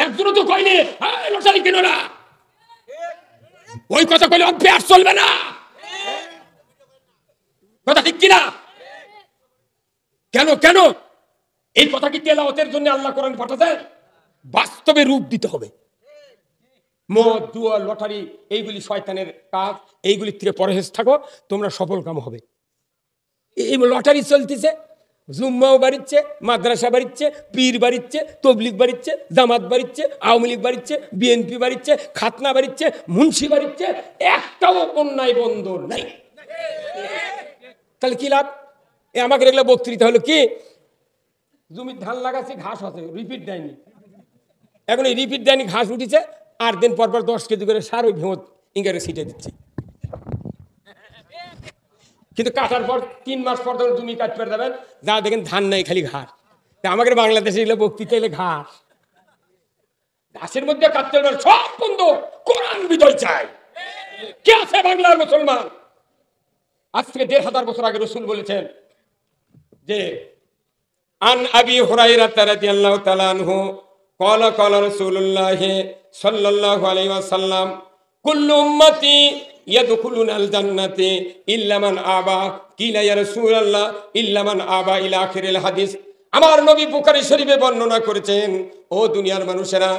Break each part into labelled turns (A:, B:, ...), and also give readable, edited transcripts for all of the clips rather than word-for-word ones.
A: একজনও তো কয়নি লটারি কেন না, ওই কথা কইলে অভ্যাস চলবে না, কথা ঠিক কিনা? কেন কেন এই কথা কি তেলাওয়াতের জন্য আল্লাহ কোরআন পাঠাতেন? বাস্তবে রূপ দিতে হবে। মদ, জুয়া, লটারি এইগুলি শয়তানের কাজ, এইগুলির থেকে পরহেজ থাকো, তোমরা সফল কাম হবে। এই লটারি চলতেছে, জুম্মাও বাড়িচ্ছে, মাদ্রাসা বাড়িচ্ছে, পীর বাড়িচ্ছে, তবলিগ বাড়িচ্ছে, জামাত বাড়িচ্ছে, আওয়ামী লীগ বাড়িচ্ছে, বিএনপি বাড়িচ্ছে, খাতনা বাড়িচ্ছে, মুন্সি বাড়িচ্ছে, একটাও অন্যায় বন্ধ নাই। তাহলে কি লাভ? আমাকে এগুলো বক্তৃতা হলো কি, জমির ধান লাগাচ্ছি, ঘাস আছে, রিপিট দেয়নি, এখন এই রিপিট দেয়নি, ঘাস উঠেছে, 8 দিন পর পর 10 কেজি করে সার ওই ভেঙত ইঙ্গারে ছিটে দিচ্ছে, কিন্তু কাটার পর 3 মাস পর তখন জমি কাটতে যাবেন, যা দেখেন ধান নাই, খালি ঘাস। আমাদের বাংলাদেশে এগুলো বক্তৃতা এলে ঘাস, ঘাসের মধ্যে কাটতে পারবেন, সব বন্ধ, কোরআন বিজয় চাই। কে আছে বাংলার মুসলমান? আজ থেকে 1500 বছর আগে রসুল বলেছেন যে আন আবি হুরায়রা রাদিয়াল্লাহু তাআলা আনহু ক্বালা ক্বালা রাসূলুল্লাহ সাল্লাল্লাহু আলাইহি ওয়াসাল্লাম কুল্লু উম্মতি ইয়াদখুলুনাল জান্নাতি ইল্লা মান আবা কিলা ইয়া রাসূলুল্লাহ ইল্লা মান আবা ইলা আখিরিল হাদিস। আমার নবী বুখারী শরীফে বর্ণনা করেছেন, ও দুনিয়ার মানুষেরা,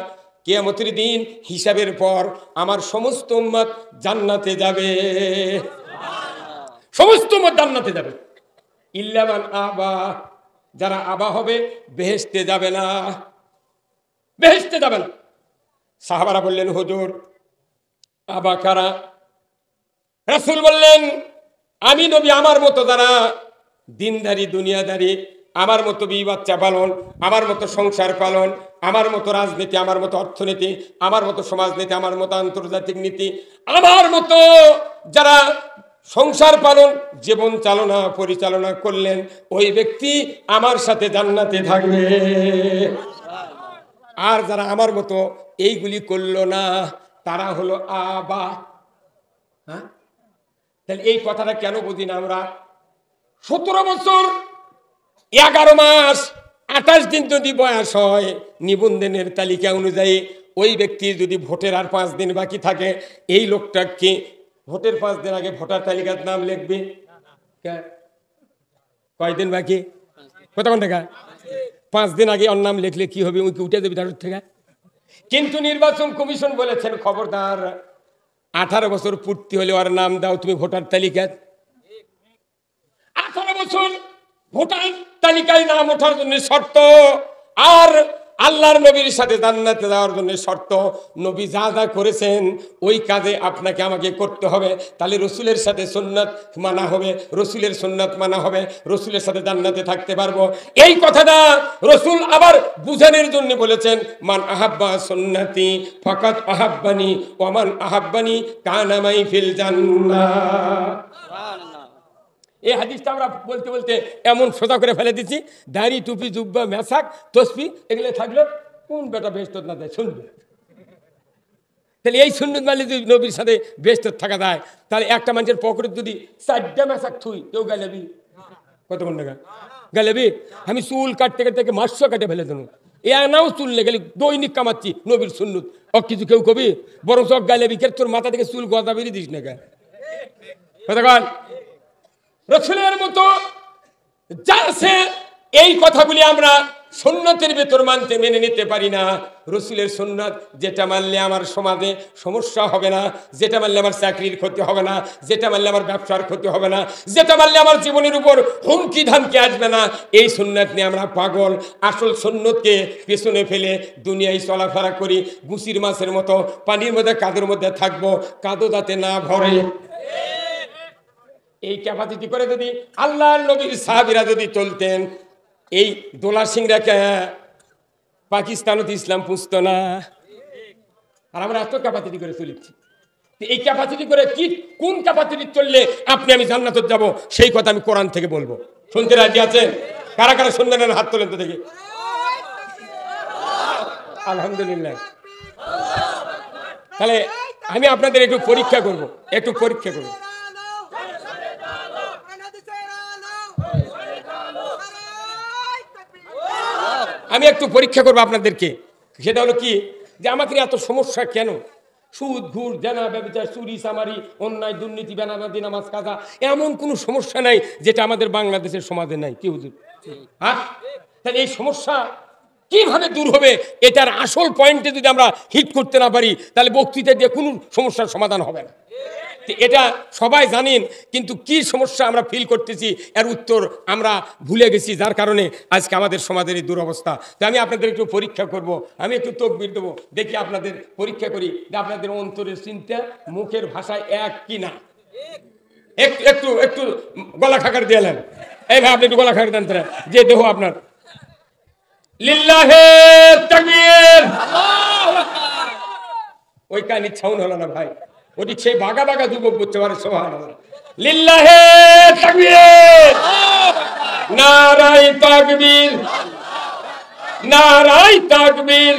A: কিয়ামতের দিন হিসাবের পর আমার সমস্ত উম্মত জান্নাতে যাবে, সমস্ত উম্মত জান্নাতে যাবে, ইল্লা মান আবা, যারা আবা হবে বেহেশতে যাবে না, বেহেশতে যাবে না। সাহাবারা বললেন, হুজুর আবা কারা? রাসূল বললেন, আমি নবী, আমার মতো যারা দিনদারি দুনিয়াদারি, আমার মতো বিবি বাচ্চা পালন, আমার মতো সংসার পালন, আমার মতো রাজনীতি, আমার মতো অর্থনীতি, আমার মতো সমাজনীতি, আমার মতো আন্তর্জাতিক নীতি, আমার মতো যারা সংসার পালন, জীবন চালনা পরিচালনা করলেন, ওই ব্যক্তি আমার সাথে জান্নাতে থাকবে। আর যারা আমার মতো এইগুলি করলো না, তারা হলো আবা। হ্যাঁ, তাহলে এই কথাটা কেন বুঝি না আমরা? 17 বছর 11 মাস 28 দিন যদি বয়স হয়, নিবন্ধনের তালিকা অনুযায়ী ওই ব্যক্তির যদি ভোটের আর 5 দিন বাকি থাকে, এই লোকটা কি ভোটের 5 দিন আগে ভোটার তালিকার নাম লিখবে? কয়দিন বাকি? কতক্ষণ টাকা? 5 দিন আগে ওর নাম লিখলে কি হবে? উঠে দেবে দাঁড়ার থেকে। কিন্তু নির্বাচন কমিশন বলেছেন, খবরদার, 18 বছর পূর্তি হলে ওর নাম দাও তুমি ভোটার তালিকায়। 18 বছর ভোটার তালিকায় নাম ওঠার জন্য শর্ত, আর আল্লাহর নবীর সাথে জান্নাতে যাওয়ার জন্য শর্ত। নবী যা যা করেছেন ওই কাজে আপনাকে আমাকে করতে হবে, তাহলে রসুলের সাথে সুন্নাত মানা হবে, রসুলের সুন্নাত মানা হবে, রসুলের সাথে জান্নাতে থাকতে পারবো। এই কথাটা রসুল আবার বুঝানোর জন্য বলেছেন, মান আহাব্বা সুন্নাতি ফাকাত আহাব্বানি ওয়া মান আহাব্বানি কানা মাই ফিল জান্নাহ। এই হাদিসটা আমরা বলতে বলতে এমন সোজা করে ফেলে দিচ্ছি, দাড়ি টুপি জুব্বা মেসাক তসবি এগুলো থাকলে কোন বেটা বেহেশত না দেয় শুনবে? তাহলে এই সুন্নত মানলে যদি নবীর সাথে বেহেশত থাকা যায়, তাহলে একটা মানুষের পকেটে যদি 4টা মেসাক থুই, কেউ গালেবি? কতক্ষণ টাকা গালেবি? আমি চুল কাটতে কাটতে মাসও কাটে ফেলে দেবো, এ নাও চুল লেগে দৈনিক কামাচ্ছি নবীর সুন্নত, কিছু কেউ কবি বরং চক গালেবি, কে তোর মাথা থেকে চুল গদা বেরিয়ে দিস না। কতক্ষণ রসুলের মতো যা আছে এই কথাগুলি আমরা সুন্নতের ভেতর মানতে মেনে নিতে পারি না। রসুলের সুন্নাত যেটা মানলে আমার সমাজে সমস্যা হবে না, যেটা মানলে আমার চাকরির ক্ষতি হবে না, যেটা মানলে আমার ব্যবসার ক্ষতি হবে না, যেটা মানলে আমার জীবনের উপর হুমকি ধামকি আসবে না, এই সুন্নাত নিয়ে আমরা পাগল। আসল সুন্নতকে পেছনে ফেলে দুনিয়ায় চলাফেরা করি, গুছির মাছের মতো পানির মধ্যে কাদের মধ্যে থাকবো, কাদো যাতে না ভরে। এই ক্যাপাসিটি করে যদি আল্লাহর নবীর সাহাবীরা যদি চলতেন, এই দোলা সিংরাকে পাকিস্তানত ইসলাম পুষত না। আর আমরা এত ক্যাপাসিটি করে চলেছি। এই ক্যাপাসিটি করে কি কোন ক্যাপাসিটি চললে আপনি আমি জান্নাতে যাব, সেই কথা আমি কোরআন থেকে বলবো। শুনতে রাজি আছেন? কারা কারা শুনবেন? হাত তোলেন তো দেখি। আলহামদুলিল্লাহ। তাহলে আমি আপনাদের একটু পরীক্ষা করব, একটু পরীক্ষা করব। আমি একটু পরীক্ষা করবো আপনাদেরকে। সেটা হলো কি, যে আমাকে এত সমস্যা কেন? সুদ ঘুষ জানা ব্যবচার চুরি চামারি অন্যায় দুর্নীতি বেনামাজি নামাজ কাজা, এমন কোনো সমস্যা নাই যেটা আমাদের বাংলাদেশের সমাজে নাই। কি হুজুর? হ্যাঁ, তাহলে এই সমস্যা কিভাবে দূর হবে? এটার আসল পয়েন্টে যদি আমরা হিট করতে না পারি, তাহলে বক্তৃতা দিয়ে কোনো সমস্যার সমাধান হবে না। এটা সবাই জানেন, কিন্তু কি সমস্যা আমরা ফিল করতেছি এর উত্তর আমরা ভুলে গেছি, যার কারণে আজকে আমাদের সমাজের এই দুরবস্থা। তো আমি আপনাদের একটু পরীক্ষা করব, আমি একটু তকবির দেবো, দেখি আপনাদের পরীক্ষা করি যে আপনাদের অন্তরের চিন্তা মুখের ভাষায় এক কি না। একটু একটু একটু গলা খাকার দিলেন, এই ভাই আপনি একটু গলা খাকার দেন, যে দেহ আপনার লিল্লাহে তাকবীর। ওই কাহিনীর ছাউন হলো না ভাই, ওটি সেই বাগা বাগা যুবক করতে পারে। সুবহানাল্লাহ, লিল্লাহে তাকবীর, নারায়ে তাকবীর, নারায়ে তাকবীর।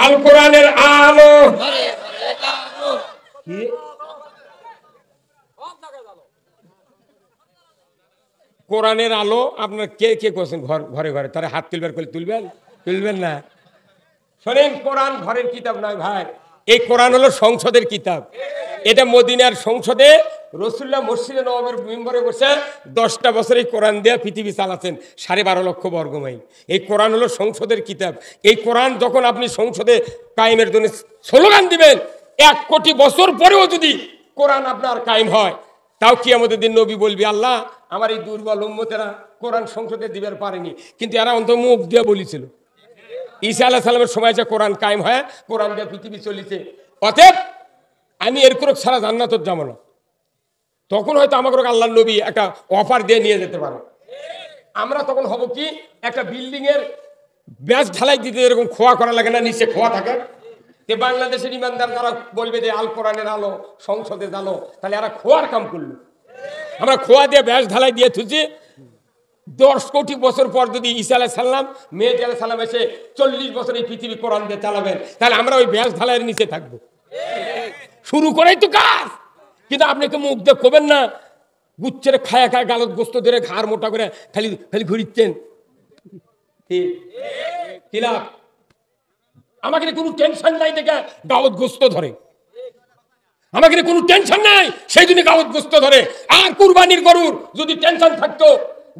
A: আল কোরআনের আলো, কি কোরআনের আলো আপনার কে কে করছেন ঘরে ঘরে? তারা হাত তুলবার করে তুলবেন না। শোনেন, কোরআন ঘরের কিতাব নয় ভাই, এই কোরআন হলো সংসদের কিতাব। এটা মদিনার সংসদে রাসূলুল্লাহ মসজিদে নববীর মিম্বরে বসে 10টা বছর এই কোরআন দিয়ে পৃথিবী চালাচ্ছেন, 12.5 লক্ষ বর্গমাইল। এই কোরআন হলো সংসদের কিতাব। এই কোরআন যখন আপনি সংসদে কায়েমের জন্য স্লোগান দিবেন, 1 কোটি বছর পরেও যদি কোরআন আপনার কায়েম হয়, তাও কিয়ামতের দিন নবী বলবি, আল্লাহ আমার এই দুর্বল উম্মতেরা কোরআন সংসদে দিবার পারেনি, কিন্তু এরা অন্তত মুখ দিয়ে বলেছিল। ঈসা আলাইহিস সালামের সময় যে কোরআন কায়েম হয়, কোরআন দিয়ে পৃথিবী চলেছে। অতএব আমি এরকম ছাড়া জান্নাতত যাব না। তখন হয়তো আমাকে আল্লাহর নবী একটা অফার দিয়ে নিয়ে যেতে পারে। আমরা তখন হব কি, একটা বিল্ডিং এর ব্যাস ঢালাই দিতে এরকম খোয়া করা লাগে না, নিচে খোয়া থাকে। যে বাংলাদেশের ইমানদার যারা বলবে যে আল কোরআনের আলো সংসদে জানো, তাহলে এরা খোয়ার কাম করলো। আমরা খোয়া দিয়ে ব্যাস ঢালাই দিয়ে থুছি। 10 কোটি বছর পর যদি ঈসা আলাইহিস সালাম মেহেদী আলাইহিস সালাম এসে 40 বছর এই পৃথিবী কোরআন দিয়ে চালাবেন, তাহলে আমরা ওই ব্যাস ঢালাইয়ের নিচে থাকবো। শুরু করেই তো কাজ। কিন্তু আপনি তো মুখ দিয়ে কবেন না, গুচ্ছের খায়া খায় গালত গোস্ত ধরে ঘাড় মোটা করে খালি খালি ঘুরিচ্ছেন। কি লাভ? আমাকে কোনো টেনশন নাই দেখে গালত গোস্ত ধরে, আমাকে কোনো টেনশন নাই সেই জন্য গালত গোস্ত ধরে। আর কুরবানির গরুর যদি টেনশন থাকতো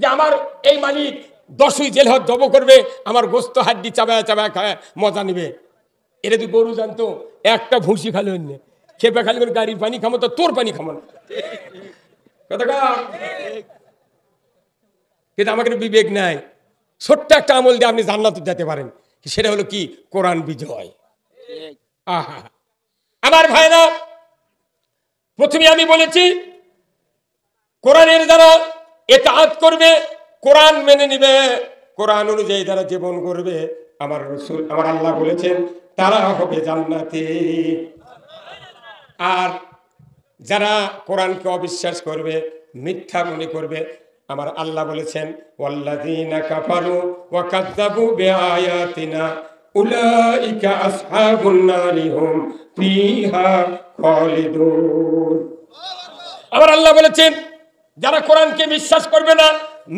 A: যে আমার এই মালিক 10ই জিলহজ জব করবে, আমার গোস্ত হাড্ডি চাবায় চাবায় খায় মজা নিবে, এটা যদি গরু জানতো, একটা ভুসি খালি অন্য খেপে খালি করে গাড়ির পানি খামো, তো তোর পানি খামো না। কিন্তু আমাকে বিবেক নাই। ছোট্ট একটা আমল দিয়ে আপনি জান্নাতে যেতে পারেন, সেটা হলো কি, কোরআন বিজয়। আহা আমার ভাইরা, প্রথমে আমি বলেছি কোরআনের যারা ইতাআত করবে, কোরআন মেনে নিবে, কোরআন অনুযায়ী যারা জীবন করবে, আমার রাসূল আমার আল্লাহ বলেছেন তারা হবে জান্নাতি। আর যারা কোরআনকে অবিশ্বাস করবে, মিথ্যা মনে করবে, আমার আল্লাহ বলেছেন ওয়াল্লাযীনা কাফারু ওয়া কাযযাবু বিআয়াতিনা উলাইকা আসহাবুন নারি হুম ফিহা খালিদুন। আমার আল্লাহ বলেছেন যারা কোরআনকে বিশ্বাস করবে না,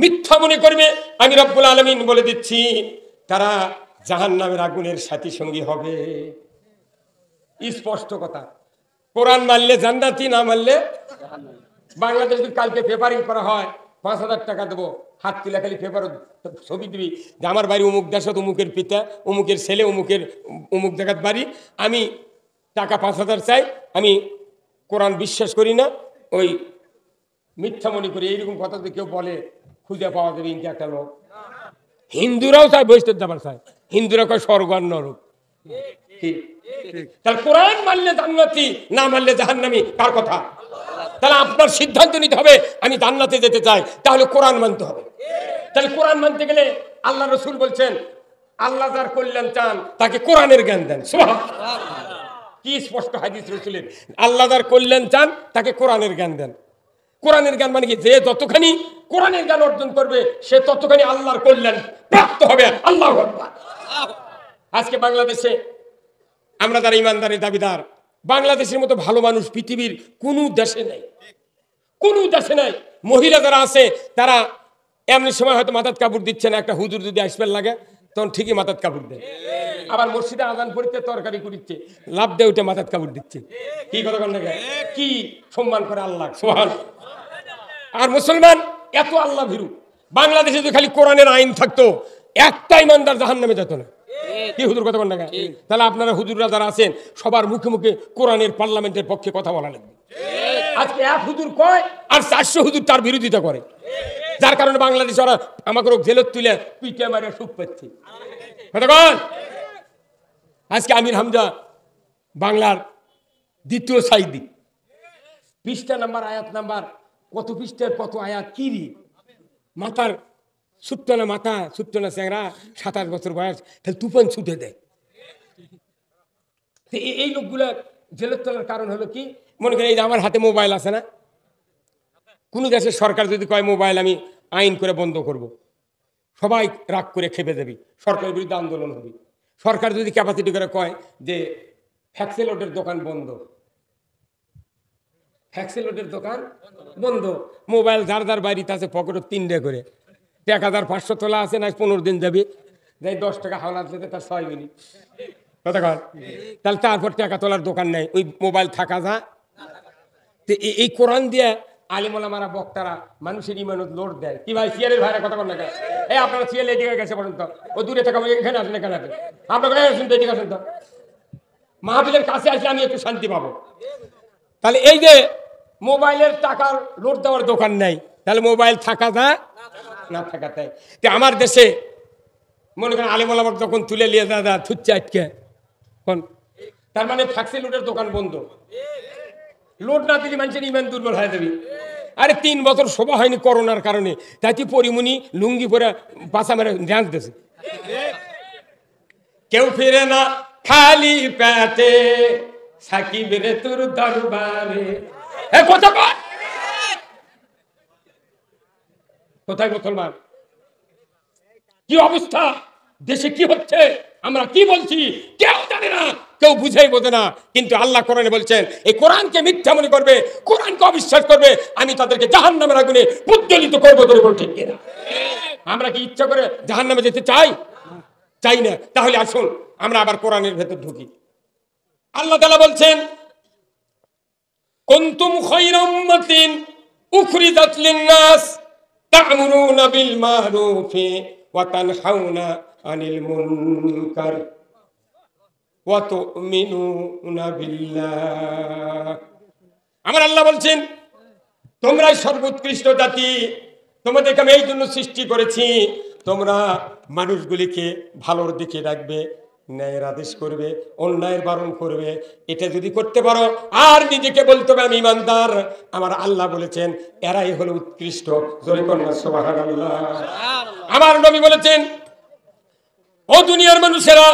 A: মিথ্যা মনে করবে, আমি রব্বুল আলামিন বলে দিচ্ছি তারা জাহান্নামের আগুনের সাথী সঙ্গী হবে। স্পষ্ট কথা। কোরআন মানলে জান্নাতি, না মানলে জাহান্নামী। বাংলাদেশে কালকে পেপারিং করা হয়, 5,000 টাকা দেবো, হাত তুলে খালি পেপারও ছবি দিবি যে আমার বাড়ি অমুক দেশত, অমুকের পিতা, অমুকের ছেলে, অমুক জায়গার বাড়ি, আমি টাকা 5,000 চাই, আমি কোরআন বিশ্বাস করি না, ওই মিথ্যা মনে করি, এইরকম কথা যদি কেউ বলে খুঁজে পাওয়া যাবে ইনকে একটা লোক। হিন্দুরাও চায় বৈষ্ণব যাবার চায়, হিন্দুরা কয় স্বর্গ আর নরক। তাহলে কোরআন মানলে জান্নাতি, না মানলে জাহান্নামী, কার কথা? তাহলে আপনার সিদ্ধান্ত নিতে হবে, আমি জান্নাতে যেতে চাই, তাহলে কোরআন মানতে হবে। তাহলে কোরআন মানতে গেলে আল্লাহ রাসূল বলছেন আল্লাহ যার কল্যাণ চান তাকে কোরআনের জ্ঞান দেন। কি স্পষ্ট হাদিস রাসূলের, আল্লাহ যার কল্যাণ চান তাকে কোরআনের জ্ঞান দেন। কোরআনের জ্ঞান মানে কি, যে যতখানি কোরআনের জ্ঞান অর্জন করবে সে ততখানি আল্লাহর কল্যাণ প্রাপ্ত হবে। আল্লাহু আকবার। আজকে বাংলাদেশে আমরা যারা ইমানদারের দাবিদার, বাংলাদেশের মতো ভালো মানুষ পৃথিবীর কোনো দেশে নেই, কোনো দেশে নাই। মহিলা যারা আছে তারা এমনি সময় হয়তো মাথার কাপড় দিচ্ছে না, একটা হুজুর যদি আসবেন লাগে তখন ঠিকই মাথার কাপড় দেয়। আবার মসজিদে আজান পড়তে তরকারি কুড়িচ্ছে, লাভ দিয়ে উঠে মাথার কাপড় দিচ্ছে। কি কথা বলেন, কি সম্মান করে আল্লাহ, সুবহান। আর মুসলমান এত আল্লাহ ভীরু, বাংলাদেশে যদি খালি কোরআনের আইন থাকতো একটা ইমানদার জাহান্নামে যেত না। কি হুজুর কথা বলেন না? তাহলে আপনারা হুজুররা যারা আছেন সবার মুখে মুখে কোরআনের পার্লামেন্টের পক্ষে কথা বলা লাগবে। আজকে এক হুজুর কয় আর 400 হুজুর তার বিরোধিতা করে, যার কারণে বাংলাদেশ ওরা আমাকে জেলত তুলে পিঠে মারে সুখ পাচ্ছে। আজকে আমির হামজা বাংলার দ্বিতীয় সাইদি, পৃষ্ঠা নাম্বার আয়াত নাম্বার কত পৃষ্ঠার কত আয়াত, কি রে মাথার ছুট্ট না, মাথা ছুট্ট না, চ্যাংরা 27 বছর বয়স, তাহলে তুফান ছুটে দেয়। এই লোকগুলা জেলত তোলার কারণ হলো কি, মনে করেন এই যে আমার হাতে মোবাইল আছে না, কোন দেশের সরকার যদি কয় মোবাইল আমি আইন করে বন্ধ করব, সবাই রাগ করে খেপে দেবে, সরকারের বিরুদ্ধে আন্দোলন হবে। সরকার যদি ক্যাপাসিটি করে কয় যে ফ্যাক্সিলোডের দোকান বন্ধ, ফ্যাক্সিলোডের দোকান বন্ধ, মোবাইল যার যার বাড়িতে আছে পকেটে 3 করে 1500 তোলা আছে না, 15 দিন যাবে, যাই 10 টাকা হাওলাত দিতে তার 6 মিনিট কথা কন, তাহলে তারপর টাকা তোলার দোকান নেই, ওই মোবাইল থাকা যা। তো এই কোরআন দিয়ে আলিমুলামারা বক্তারা মানুষের ইমানত লোড দেয়। কি ভাই সিয়ারের ভাইরা কথা বল না কেন? এই আপনারা সিয়াল এদিকে গেছে পর্যন্ত, ও দূরে থাকা এখানে আসেন, এখানে আসেন, আপনারা শুনতে এদিকে আসেন তো, মাহফিলের কাছে আসলে আমি একটু শান্তি পাবো। তাহলে এই যে মোবাইলের টাকার লোড দেওয়ার দোকান নেই, তাহলে মোবাইল থাকা যা না থাকা তাই। তো আমার দেশে মনে করেন আলিমুলামা যখন তুলে নিয়ে দাদা থুচ্ছে আটকে, তার মানে ফ্যাক্সি লোডের দোকান বন্ধ, লোড না দিলে মানুষের ইমান দুর্বল হয়ে যাবে। আরে 3 বছর শোভা হয়নি করোনার কারণে, তাই পরিমণি লুঙ্গি পরে পাশা মেরে ডান্স দিয়েছে। কেউ ফিরে না খালি পেটে, সাকিবের তোর দরবারে। কোথায় মুসলমান? কি অবস্থা দেশে, কি হচ্ছে, আমরা কি বলছি কেউ জানে না, কেউ বুঝেই বোঝে না। কিন্তু আল্লাহ কোরআনে বলছেন এই কোরআনকে মিথ্যা মনে করবে, কোরআনকে অবিশ্বাস করবে, আমি তাদেরকে জাহান্নামের আগুনে প্রজ্বলিত করবো। ধরে বলছে কিনা? আমরা কি ইচ্ছা করে জাহান্নামে যেতে চাই? চাই না। তাহলে আসুন আমরা আবার কোরআনের ভেতর ঢুকি। আল্লাহ তাআলা বলছেন কুনতুম খায়রা উম্মাতিন উখরিজাত লিন-নাস তা'মুরুনা বিল মা'রুফি ওয়া তানহাউনা আনিল মুনকার ওয়া তু'মিনুনা বিল্লাহ। আমার আল্লাহ বলছেন তোমরাই সর্বোৎকৃষ্ট জাতি, তোমাদেরকে আমি এই জন্য সৃষ্টি করেছি, তোমরা মানুষগুলিকে ভালোর দিকে রাখবে, ন্যায়ের আদেশ করবে, অন্যায়ের বারণ করবে। এটা যদি করতে পারো আর নিজেকে বলতে হবে আমি ইমানদার, আমার আল্লাহ বলেছেন এরাই হলো উৎকৃষ্ট। জোরে কন্যা সুবহানাল্লাহ। আমার নবী বলেছেন ও দুনিয়ার মানুষেরা,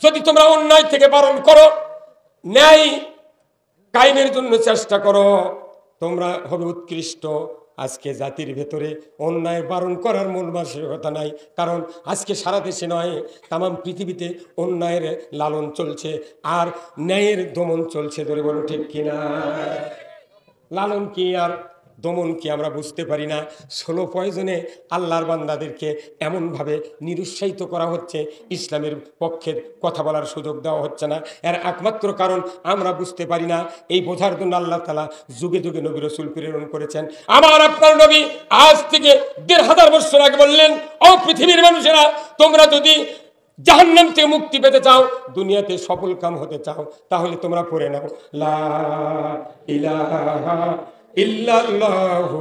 A: যদি তোমরা অন্যায় থেকে বারণ করো, ন্যায় কায়েমের জন্য চেষ্টা করো, তোমরা হবে উৎকৃষ্ট। আজকে জাতির ভেতরে অন্যায় বারণ করার মূল মানসিকতা নাই, কারণ আজকে সারা দেশে নয় তাম পৃথিবীতে অন্যায়ের লালন চলছে আর ন্যায়ের দমন চলছে। ধরে বলো ঠিক কিনা? লালন কি আর দমন কি আমরা বুঝতে পারি না। স্লো পয়জনে আল্লাহর বান্দাদেরকে এমনভাবে নিরুৎসাহিত করা হচ্ছে, ইসলামের পক্ষের কথা বলার সুযোগ দেওয়া হচ্ছে না। এর একমাত্র কারণ আমরা বুঝতে পারি না। এই বোঝার জন্য আল্লাহ তাআলা যুগে যুগে নবী রাসূল প্রেরণ করেছেন। আমার আপনার নবী আজ থেকে 1500 বছর আগে বললেন, ও পৃথিবীর মানুষেরা, তোমরা যদি জাহান্নাম থেকে মুক্তি পেতে চাও, দুনিয়াতে সফল কাম হতে চাও, তাহলে তোমরা পড়ে নাও লা ইলাহা ইল্লাল্লাহু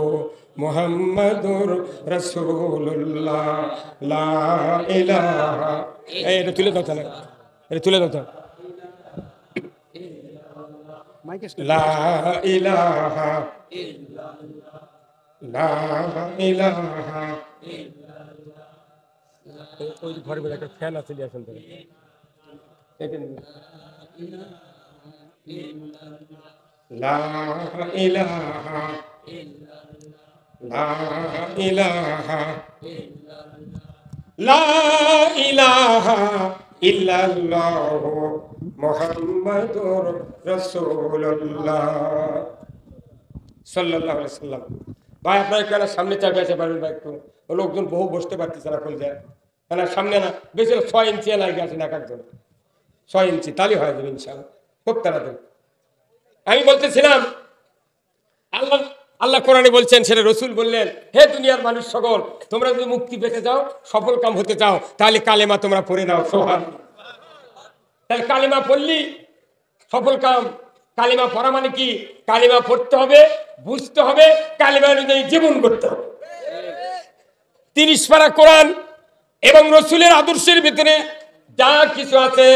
A: মুহাম্মাদুর রাসূলুল্লাহ, লা ইলাহা। এটা তুলে দাও, তাহলে এটা তুলে দাও, লা ইলাহা ইল্লাল্লাহ, লা ইলাহা ইল্লাল্লাহ। ওই ঘরে বলে একটা ফ্যান আছে, আসেন তাহলে লা ইলাহা লা ইলাহা লা ইলাহা ইল্লাল্লাহু মুহাম্মাদুর রাসূলুল্লাহ সাল্লাল্লাহু আলাইহি ওয়াসাল্লাম। ভাই আপনারা কেন সামনে চাপে আসে পারবেন ভাই? একটু লোকজন বহু বসতে পারতেছে না, কল যায় না সামনে না, বেশি 6 ইঞ্চি লাগে আসেন এক একজন, 6 ইঞ্চি তাহলে হয়ে যাবে ইনশাআল্লাহ খুব তাড়াতাড়ি। আমি বলতেছিলাম আল্লাহ আল্লাহ কোরআনে বলছেন, সেটা রসুল বললেন, হে দুনিয়ার মানুষ সকল, তোমরা যদি মুক্তি পেতে চাও, সফল কাম হতে চাও, তাহলে কালেমা তোমরা পড়ে নাও। সুবহানাল্লাহ। তাহলে কালেমা পড়লি সফল কাম। কালেমা পড়া মানে কি? কালেমা পড়তে হবে, বুঝতে হবে, কালেমা অনুযায়ী জীবন করতে হবে। 30 পারা কোরআন এবং রসুলের আদর্শের ভিতরে যা কিছু আছে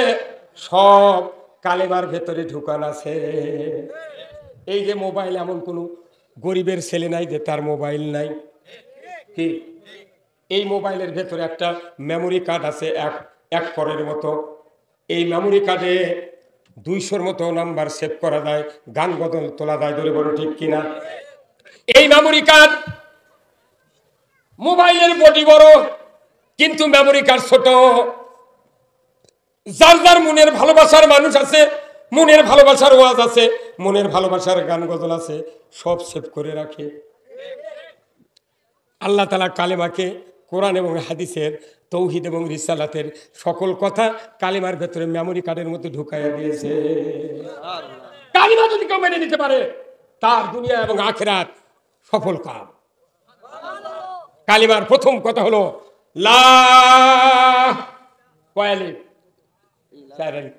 A: সব কালেমার ভেতরে ঢুকান আছে। এই যে মোবাইল, এমন কোন গরিবের ছেলে নাই যে তার মোবাইল নাই। কি এই মোবাইলের ভেতরে একটা মেমোরি কার্ড আছে, এক করের মতো। এই মেমোরি কার্ডে 200-র মতো নাম্বার সেভ করা যায়, গান গজল তোলা যায়, ধরে বলো ঠিক কিনা? এই মেমোরি কার্ড, মোবাইলের বডি বড় কিন্তু মেমোরি কার্ড ছোট। যার যার মনের ভালোবাসার মানুষ আছে, মনের ভালোবাসার ওয়াজ আছে, মনের ভালোবাসার গান গজল আছে, সব সেভ করে রাখে। আল্লাহ তাআলা কালেমাকে, কোরআন এবং হাদিসের, তৌহিদ এবং রিসালাতের সকল কথা কালেমার ভেতরে মেমোরি কার্ডের মধ্যে ঢুকাইয়া দিয়েছে। কালেমা যদি কেউ মেনে নিতে পারে, তার দুনিয়া এবং আখিরাত সফল কাম। কালেমার প্রথম কথা হলো লা, কয় আলিফ? 4 আলিফ,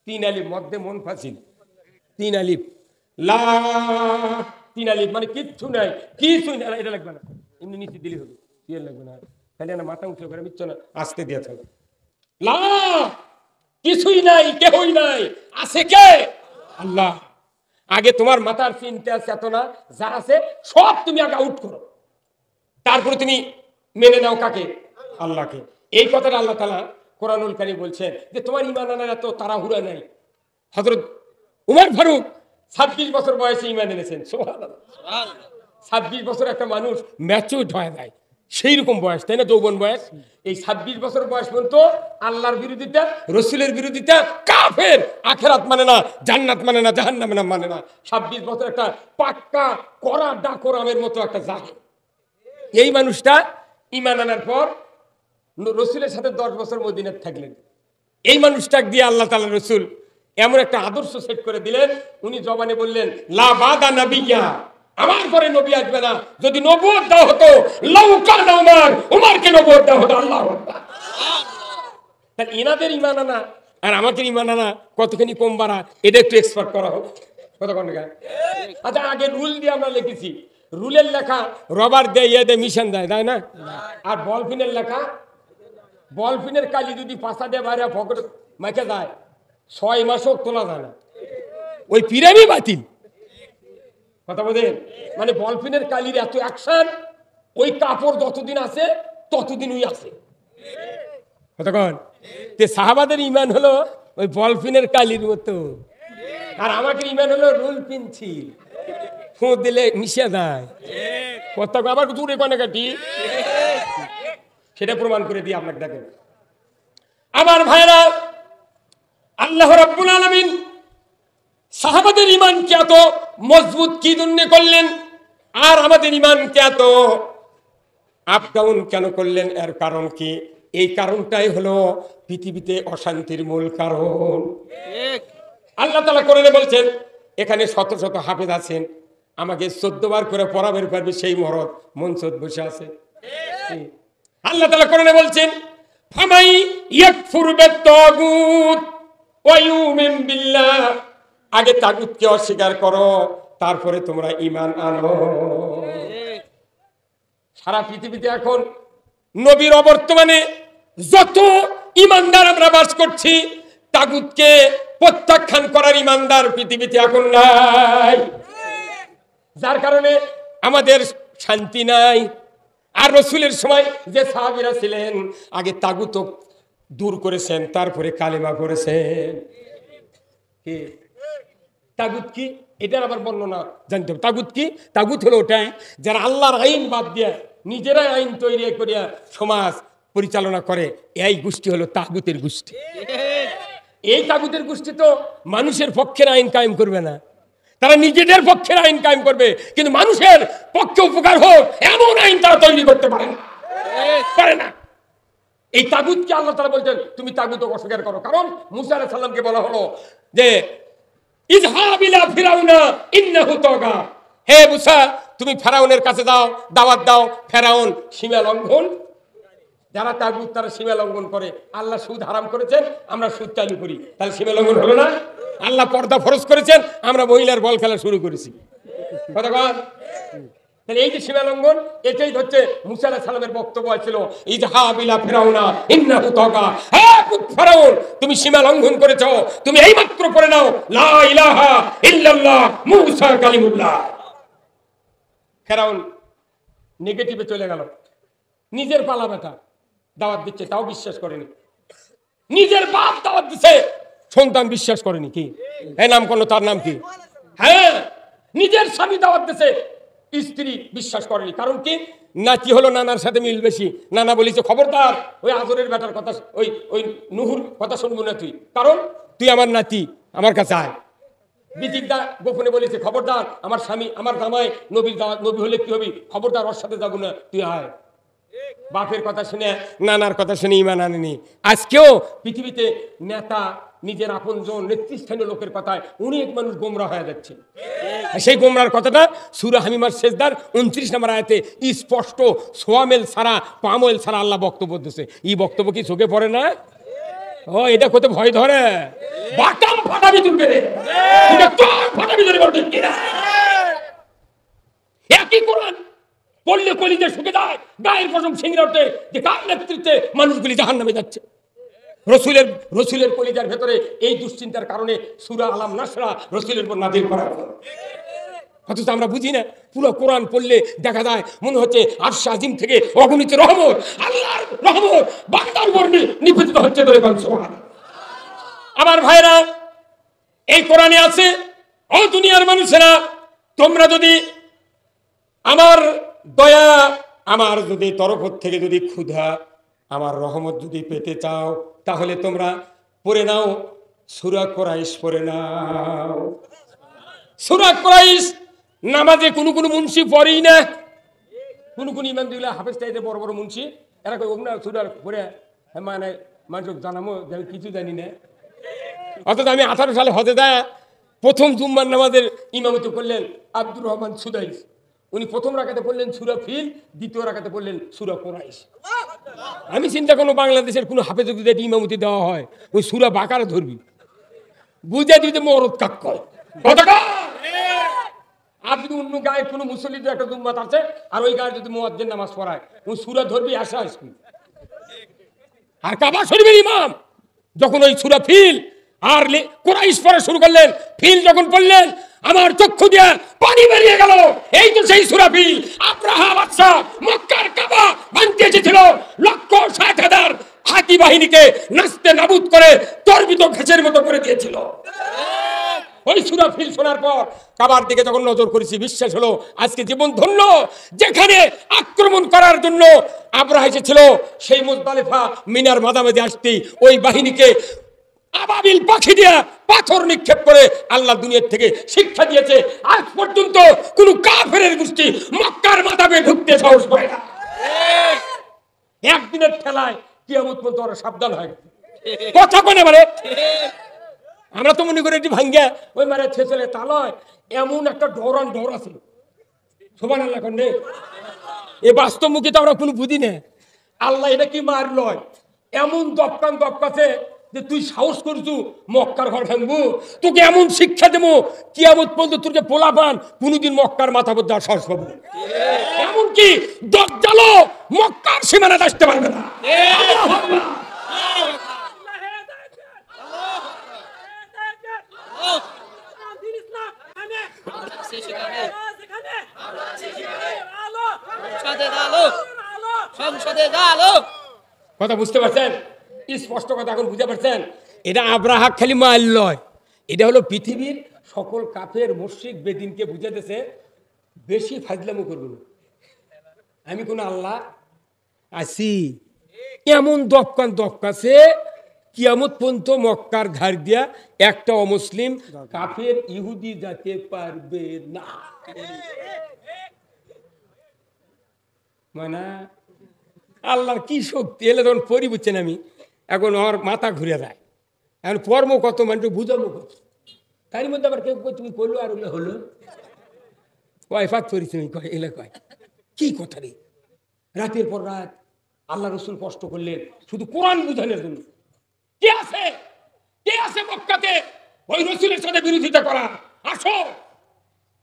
A: 3 আলিফ, মধ্যে মন ফাসিল, 3 আলিফ, লা, 3 আলিফ মানে কিচ্ছু নাই, কিছুই না। এটা লাগবে না, এমনি নিচে দিলে হবে, দিয়ে লাগবে না, তাহলে না মাথা উঠে করে মিচ্ছ না, আসতে দিয়ে থাকবে। লা, কিছুই নাই, কেহই নাই, আছে কে? আল্লাহ। আগে তোমার মাথার চিন্তা চেতনা যা আছে সব তুমি আগে আউট করো, তারপরে তুমি মেনে নাও কাকে? আল্লাহকে। এই কথাটা আল্লাহ তাআলা কোরআনুল কারীম বলছেন যে তোমার ঈমান আনার এত তাড়াহুড়া নাই। হযরত উমর ফারুক 26 বছর বয়সে ঈমান এনেছেন। সুবহানাল্লাহ। 26 বছর একটা মানুষ ম্যাচিউরড হয়ে যায়, সেই রকম বয়স, তাই না? যৌবন বয়স। এই 26 বছর বয়স পর্যন্ত আল্লাহর বিরোধিতা, রসুলের বিরোধিতা, কাফের, আখিরাত মানে না, জান্নাত মানে না, জাহান্নাম মানে না। 26 বছর একটা পাক্কা কড়া ডাকরামের মতো একটা জাহিদ। এই মানুষটা ঈমান আনার পর রসুলের সাথে 10 বছর মদিনায় থাকলেন। এই মানুষটাকে দিয়ে আল্লাহ তাআলা রসুল এমন একটা আদর্শ সেট করে দিলেন, উনি জবানে বললেন লা বাদা নাবিয়্যা, আমার পরে নবী আসবে না। যদি নবুয়ত দেওয়া হতো, লাউ কানা উমর, উমরকে নবুয়ত দেওয়া হতো। আল্লাহু আকবার। তাহলে এনাদের ঈমান আনা আর আমাদের ঈমান আনা কতখানি কম বাড়া, এটা একটু এক্সপার্ট করা হোক। কতক্ষণ? আচ্ছা, আগে রুল দিয়ে আমরা লিখেছি, রুলের লেখা রবার দেয়, ইয়ে দেয়, মিশন দেয়, তাই না? আর বলফিনের লেখা, বলফিনের কালি যদি পাশা দিয়ে বাইরে পকেট মাইকে যায়, 6 মাসও তোলা যায় না, ওই পিরামি বাতিল। কথা বলেন? মানে বলফিনের কালির এত অ্যাকশন, ওই কাপড় যতদিন আছে ততদিন ওই আছে। কতক্ষণ? তে সাহাবাদের ঈমান হলো ওই বলফিনের কালির মতো, আর আমাদের ঈমান হলো রুল পেন্সিল, ফোঁ দিলে মিশে যায়। কত আবার দূরে কোনে কাটি, সেটা প্রমাণ করে দিই আপনাকে। দেখেন আমার ভাইরা, আল্লাহ রাব্বুল আলামিন সাহাবাদের ঈমানকে এত মজবুত কি জন্য করলেন, আর আমাদের ঈমানকে এত আপ ডাউন কেন করলেন? এর কারণ কি? এই কারণটাই হলো পৃথিবীতে অশান্তির মূল কারণ। আল্লাহ তাআলা কোরআনে বলছেন, এখানে শত শত হাফেজ আছেন, আমাকে 14 বার করে পড়াবের পারবে সেই মরদ মনসদ বসে আছে। আল্লাহ তাআলা কোরআনে বলছেন, ফামাই ইয়াকফুর বিত-তাগুত ওয়া ইউমিন বিল্লাহ, আগে তাগুতকে অস্বীকার করো, তারপরে তোমরা ঈমান আনো। সারা পৃথিবীতে এখন নবীর অবর্তমানে যত ঈমানদার আমরা বাস করছি, তাগুতকে প্রত্যাখ্যান করার ঈমানদার পৃথিবীতে এখন নাই। যার কারণে আমাদের শান্তি নাই। আর রসুলের সময় যে সাহাবীরা ছিলেন, আগে তাগুত দূর করেছেন, তারপরে কালেমা করেছেন। কি তাগুত কি? এটার আবার বর্ণনা জানতে হবে। তাগুত কি? তাগুত হলো ওটাই যারা আল্লাহর আইন বাদ দিয়ে নিজেরাই আইন তৈরি করিয়া সমাজ পরিচালনা করে, এই গোষ্ঠী হলো তাগুতের গোষ্ঠী। এই তাগুতের গোষ্ঠী তো মানুষের পক্ষের আইন কায়েম করবে না, তারা নিজেদের পক্ষের আইন কায়েম করবে, কিন্তু মানুষের পক্ষে উপকার হোক এমন আইন তারা তৈরি করতে পারে না। এই তাগুতকে আল্লাহ তাআলা বলছেন তুমি তাগুত অস্বীকার করো। কারণ মুসা আলাইহিস সালামকে বলা হলো যে ইযহাব ইলা ফিরাউনা ইন্নাহু তাগা, হে মুসা তুমি ফেরাউনের কাছে যাও, দাওয়াত দাও। ফেরাউন সীমা লঙ্ঘন, যারা তাগুত তারা সীমা লঙ্ঘন করে। আল্লাহ সুদ হারাম করেছেন, আমরা সুদ চালু করি, তাহলে সীমা লঙ্ঘন হলো না? আল্লাহ পর্দা ফরজ করেছেন, আমরা মহিলার বল খেলা শুরু করেছি। কথা কন, তাহলে এই যে সীমা লঙ্ঘন, এটাই হচ্ছে মুসা আলাইহিস সালামের বক্তব্য ছিল ইযহাব ইলা ফিরাউনা ইন্নাহু তাগা, হে ফেরাউন তুমি সীমা লঙ্ঘন করেছো, তুমি এইমাত্র পড়ে নাও লা ইলাহা ইল্লাল্লাহ মুসা কালিমুল্লাহ। ফেরাউন নেগেটিভে চলে গেল, নিজের পালা বেটা দাওয়াত দিচ্ছে তাও বিশ্বাস করেনি, নিজের বাপ দাওয়াত দিচ্ছে সন্তান বিশ্বাস করেনি। কি এই নাম করলো, তার নাম কি? হ্যাঁ, নিজের স্বামী দাওয়াত দিচ্ছে, স্ত্রী বিশ্বাস করেনি। কারণ কি? নাতি হলো নানার সাথে মিল বেশি। নানা বলেছে খবরদার ওই আজরের বেটার কথা, ওই ওই নুহুর কথা শুনবো না তুই, কারণ তুই আমার নাতি, আমার কাছে আয়। বিচিকদা গোপনে বলেছে খবরদার আমার স্বামী আমার জামাই নবীর নবী হলে কি হবি, খবরদার ওর সাথে যাবো না, তুই আয়। বাপের কথা শুনে নানার কথা শুনে ইমান আনেনি। আজকেও পৃথিবীতে নেতা নিজের আপনজন নেতৃস্থানীয় লোকের কথায় অনেক মানুষ গোমরা হয়ে যাচ্ছে। সেই গোমরার কথাটা সূরা হামিমার সেজদার 29 নম্বর আয়াতে স্পষ্ট সোয়ামেল ছাড়া পাময়েল ছাড়া আল্লাহ বক্তব্য দিচ্ছে। এই বক্তব্য কি চোখে পড়ে না? ও এটা কত ভয় ধরে, বাটাম ফাটাবি তুলবে রে, এটা তোর ফাটাবি ধরে বলতে কি না? একই কোরআন পড়লে কলিজা শুকে যায়, গায়ের পশম শিংড়ে ওঠে যে কার নেতৃত্বে মানুষগুলি জাহান্নামে যাচ্ছে। রসুলের কলিজার ভেতরে এই দুশ্চিন্তার কারণে সূরা আলাম নাসরা রসুলের উপর নাযিল করা হলো। অথচ আমরা বুঝি না, পুরো কোরআন পড়লে দেখা যায় মনে হচ্ছে আরশ আজিম থেকে অগণিত রহমত, আল্লাহর রহমত বান্দার উপর নিপতিত হচ্ছে বলে বলছো। আমার ভাইরা, এই কোরআনে আছে, ও দুনিয়ার মানুষেরা তোমরা যদি আমার দয়া, আমার যদি তরফ থেকে যদি ক্ষুধা, আমার রহমত যদি পেতে চাও, তাহলে তোমরা পড়ে নাও সূরা কুরাইশ পড়ে নাও। সূরা কুরাইশ নামাজে কোনো মুন্সি পড়েই না, কোন ইমামদুল্লাহ হাফেজ টাইপের বড় বড় মুন্সি, এরা কই ওমনা সূরা পড়ে মানে মানুষ জানামো আমি কিছু জানি না। অথচ আমি 18 সালে হজে যায় প্রথম জুম্মার নামাজের ইমামতি করলেন আব্দুর রহমান সুদাইস। উনি প্রথম রাকাতে পড়লেন সূরা ফিল, দ্বিতীয় রাকাতে পড়লেন সূরা কুরাইশ। আমি চিন্তা করলো বাংলাদেশের কোনো হাফেজকে যদি ইমামতি দেওয়া হয়, ওই সূরা বাকারা ধরবি, বুঝে দিতে মরদ কাক কয়। আর যদি অন্য গায়ে কোনো মুসল্লিদের একটা জুম্মাত আছে আর ওই গায়ে যদি মুয়াজ্জিন নামাজ পড়ায়, ওই সূরা ধরবি আসা আসবি। আর কাবা শরীফের ইমাম যখন ওই সূরা ফিল আর কুরাইশ পড়া শুরু করলেন, ফিল যখন পড়লেন আমার চক্ষু দিয়ে পানি বেরিয়ে গেল। এই তো সেই সূরা ফিল, আব্রাহা বাদশা মক্কার কাবা ভাঙতে এসেছিল, 1,60,000 হাতি বাহিনীকে নাস্তে নাবুদ করে তরবিত ঘাসের মতো করে দিয়েছিল। ওই সূরা ফিল শোনার পর কাবার দিকে যখন নজর করেছি, বিশ্বাস হলো আজকে জীবন ধন্য। যেখানে আক্রমণ করার জন্য আব্রাহা এসেছিল, সেই মুজদালিফা মিনার মাঝামাঝি আসতেই ওই বাহিনীকে আবাবিল পাখি দিয়া পাথর নিক্ষেপ করে আল্লাহ দুনিয়ার থেকে শিক্ষা দিয়েছে। আজ পর্যন্ত কোন কাফেরের গোষ্ঠী মক্কার মাথাবে ঢুকতে সাহস পায় না। একদিনের ঠেলায় কিয়ামত পর্যন্ত ওরা সাবধান হয়। কথা কোনে মানে আমরা তো মনে করি এটি ভাঙ্গা ওই মারে ছেচলে তালয়, এমন একটা ডর আছে। সুবহানাল্লাহ কন্যা, এই বাস্তবমুখী তো আমরা কোনো বুঝি না। আল্লাহ এটা কি মার লয়, এমন দপকাছে যে তুই সাহস করছু মক্কার ঘর ভাঙবো, তোকে এমন শিক্ষা দেবো কিয়ামত পর্যন্ত তোর যে পোলা পান কোনোদিন মক্কার মাথা পর দেওয়ার সাহস পাবো। এমনকি দজ্জালও মক্কার সীমানা আসতে পারবে না। কথা বুঝতে পারছেন? স্পষ্ট কথা এখন বুঝতে পারছেন? এটা আব্রাহা খালি মাল লয়, এটা হলো পৃথিবীর সকল কাফের মুশরিক বেদিনকে বুঝাতেছে বেশি ফাজলামো করব না, আমি কোন আল্লাহ আছি। এমন দপকাছে কিয়ামত পর্যন্ত মক্কার ধার দিয়া একটা অমুসলিম কাফের ইহুদি যেতে পারবে না। মানে আল্লাহর কি শক্তি এলে তখন পরি বুঝছেন আমি এখন আমার মাথা ঘুরে যায় এখন কর্ম কত মানে বুঝাবো কত তার মধ্যে আবার কেউ কই তুমি করলো আর হলো কয় ফাঁক করি তুমি কয় এলে কয় কি কথা রে রাতের পর রাত আল্লাহ রসুল কষ্ট করলেন শুধু কোরআন বুঝানোর জন্য কে আছে মক্কাতে ওই রসুলের সাথে বিরোধিতা করা আসো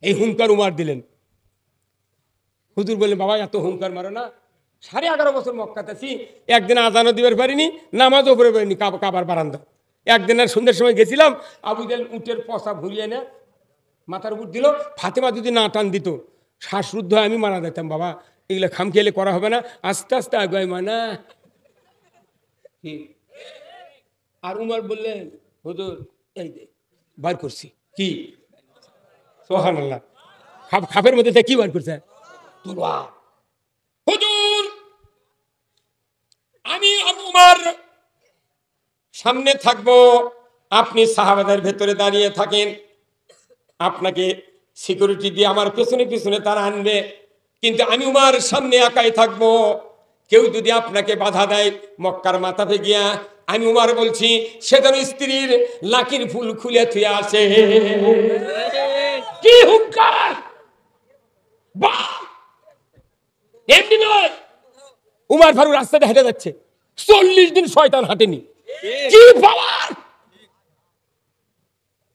A: এই হুঙ্কার উমার দিলেন হুজুর বললেন বাবা এত হুঙ্কার মারো না 11.5 বছর মক্কাতে আছি একদিন আজানও দিবার পারিনি নামাজও পড়ে পারিনি কাবার বারান্দা একদিন আর সন্ধ্যের সময় গেছিলাম আবু জাহেল উটের পচা ভুলিয়ে না মাথার উপর দিল ফাতেমা যদি না টান দিত শ্বাসরুদ্ধ হয় আমি মারা যেতাম বাবা এগুলো খামখেয়ালে করা হবে না আস্তে আস্তে আগায় মানা কি আর উমার বললেন হুজুর এই দে বার করছি কি সুবহানাল্লাহ খাপের মধ্যে কি বার করছে তলোয়ার হুজুর আমি আবু উমর সামনে থাকবো আপনি সাহাবাদের ভেতরে দাঁড়িয়ে থাকেন আপনাকে সিকিউরিটি দিয়ে আমার পেছনে পেছনে তারা আনবে কিন্তু আমি উমর সামনে একাই থাকবো কেউ যদি আপনাকে বাধা দেয় মক্কার মাথা ভেগিয়া আমি উমর বলছি সে যেন স্ত্রীর লাকির ফুল খুলে থুয়ে আসে কি হুঙ্কার বাহ এমনি নয় উমর ফারুক রাস্তাতে হেঁটে যাচ্ছে 40 দিন শয়তান হাঁটেনি কি পাওয়ার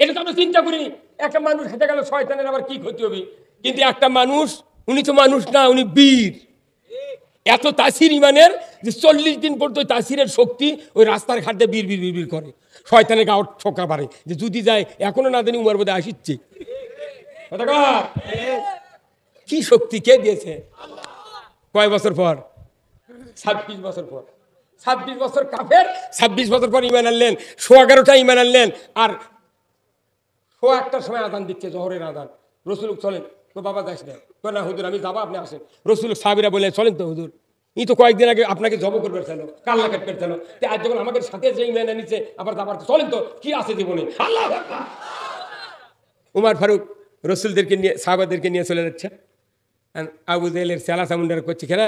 A: এটা তো আমরা চিন্তা করি একটা মানুষ হেঁটে গেল শয়তানের আবার কি ক্ষতি হবে কিন্তু একটা মানুষ উনি তো মানুষ না উনি বীর এত তাসির ইমানের যে 40 দিন পর্যন্ত তাসিরের শক্তি ওই রাস্তার ঘাটে বীর বীর বীর বীর করে শয়তানের গাও ঠোকা পারে যে যদি যায় এখনো না জানি উমর বোধহয় আসিচ্ছে কি শক্তি কে দিয়েছে কয় বছর পর 26 বছর পর 26 বছর কাফের 26 বছর পর ইমান আনলেন 11:15 ইমান আনলেন আর 1টার সময় আজান দিচ্ছে জোহরের আজান রসুল চলেন তো বাবা যাস না হুজুর আমি যাবো আপনি আসেন রসুল সাহাবীরা বলে চলেন তো হুজুর ই তো কয়েকদিন আগে আপনাকে জব করবে চাইলো কাল্লা কাটবে চাইলো আজ যখন আমাদের সাথে যে ইমান নিচ্ছে আবার যাবার চলেন তো কি আছে জীবনে আল্লাহ উমর ফারুক রসুলদেরকে নিয়ে সাহাবাদেরকে নিয়ে চলে যাচ্ছে আবু জাহেলের চেলা চামুন্ডার করছে খেলা